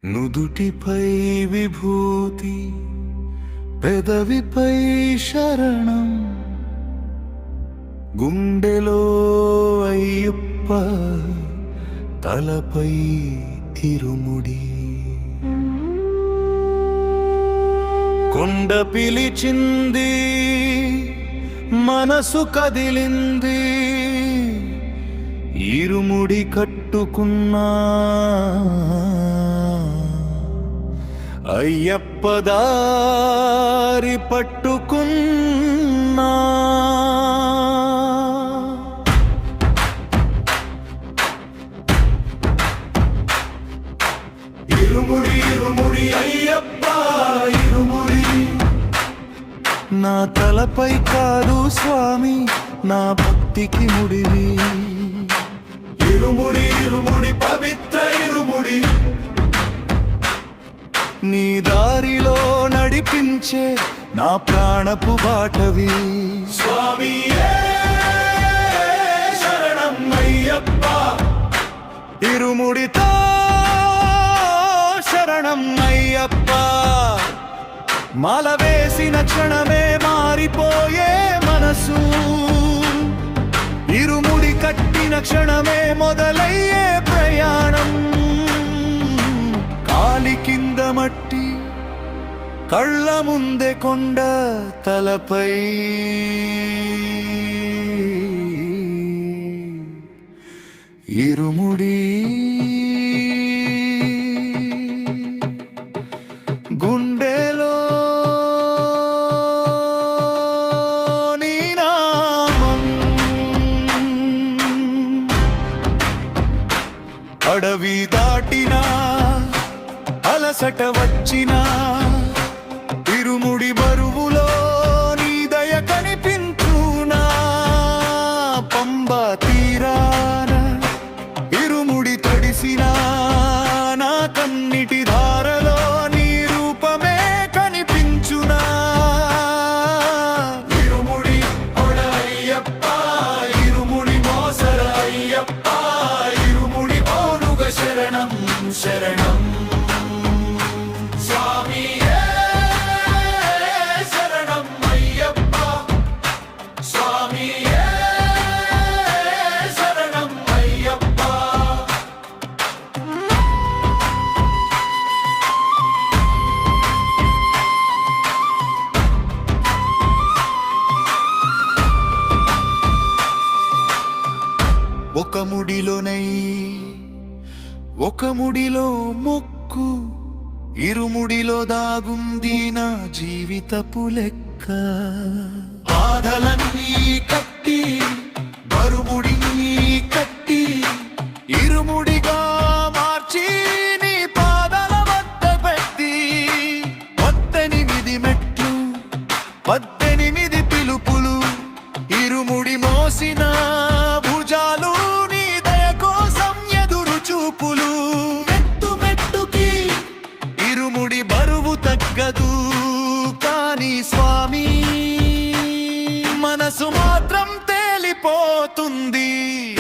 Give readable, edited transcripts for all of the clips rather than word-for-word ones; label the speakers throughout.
Speaker 1: నుదుటిపై విభూతి పెదవిపై శరణం గుండెలో అయ్యప్ప తలపై ఇరుముడి కొండ పిలిచింది మనసు కదిలింది ఇరుముడి కట్టుకున్నా అయ్యప్ప దారి పట్టుకున్నా ఇరుముడి ఇరుముడి అయ్యప్ప ఇరుముడి నా తలపై కాదు స్వామి నా భక్తికి ముడివి ఇరుముడి ఇరుముడి పవిత్ర ఇరుముడి నీ దారిలో నడిపించే నా ప్రాణపు బాటవి స్వామి శరణం అయ్యప్ప ఇరుముడితో శరణం అయ్యప్ప మాల వేసిన క్షణమే మారిపోయే మనసు ఇరుముడి కట్టిన క్షణమే మొదలయ్యే ప్రయాణం కాలి కింద మట్టి కళ్ళ ముందే కొండ తలపై ఇరుముడి గుండెలో నీ నామం అడవి దాటినా అలసట వచ్చినా ఇరుముడి బరువులో నీ దయ కనిపించునా పంబా తీరాన ఇరుముడి తడిసినా నా కన్నిటి ధారలో నీ రూపమే కనిపించునా ఇరుముడి ఒడ అయ్యప్ప ఇరుముడి మోసర అయ్యప్ప ఇరుముడి ఓనుగ శరణం శరణం ఒక ముడిలోనై ఒక ముడిలో మొక్కు ఇరుముడిలో దాగుంది నా జీవితపు లెక్క బాధలన్నీ కట్టి బరుముడి కట్టి ఇరుముడిగా మార్చి నీ పాదల వద్ద పెట్టి 18 మెట్లు 18 పిలుపులు ఇరుముడి మోసిన భుజాలు నీ దయ కోసం ఎదురు చూపులు మెట్టు మెట్టుకి ఇరుముడి బరువు తగ్గదు కానీ స్వామి మనసు మాత్రం తేలిపోతుంది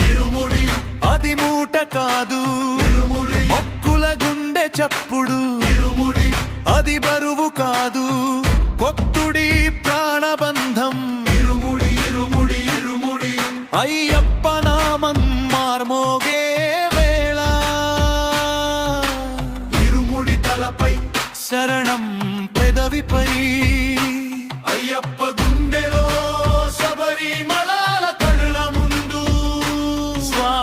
Speaker 1: ఇరుముడి అది మూట కాదు ఇరుముడి మొక్కుల గుండె చప్పుడు ఇరుముడి అది బరువు కాదు భక్తుడి ప్రాణబంధం ఇరుముడి ఇరుముడి ఇరుముడి అయ్యప్ప నామం మార్మోగే వేళ ఇరుముడి తలపై శరణం పెదవిపై అయ్యప్ప గుండెలో శబరిమల కళ్ళ ముందు స్వామి